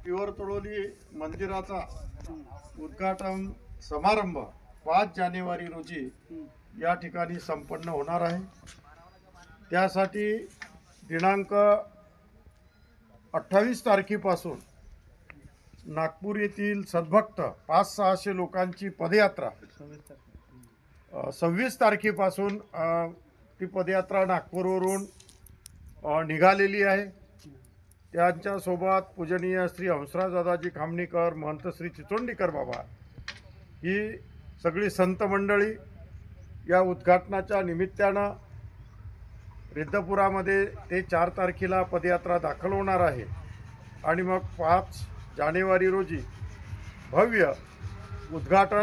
Pure तळोली मंदिराचा उद्घाटन समारंभ 5 जानेवारी रोजी या ठिकाणी संपन्न होणार आहे। त्यासाठी दिनांक 28 तारखेपासून नागपूर येथील सद्भक्त 500-600 लोकांची पदयात्रा 26 तारखेपासून ती पदयात्रा नागपूरवरून निघालेली आहे। त्यांच्यासोबत पूजनीय श्री हंसराज दादाजी खामणीकर, महंत श्री चिचोंडीकर बाबा ही सगळी संत मंडळी या उद्घाटनाच्या निमित्तानं रिद्धपुरामध्ये ते 4 तारखेला पदयात्रा दाखल होणार आहे आणि मग 5 जानेवारी रोजी भव्य उद्घाटन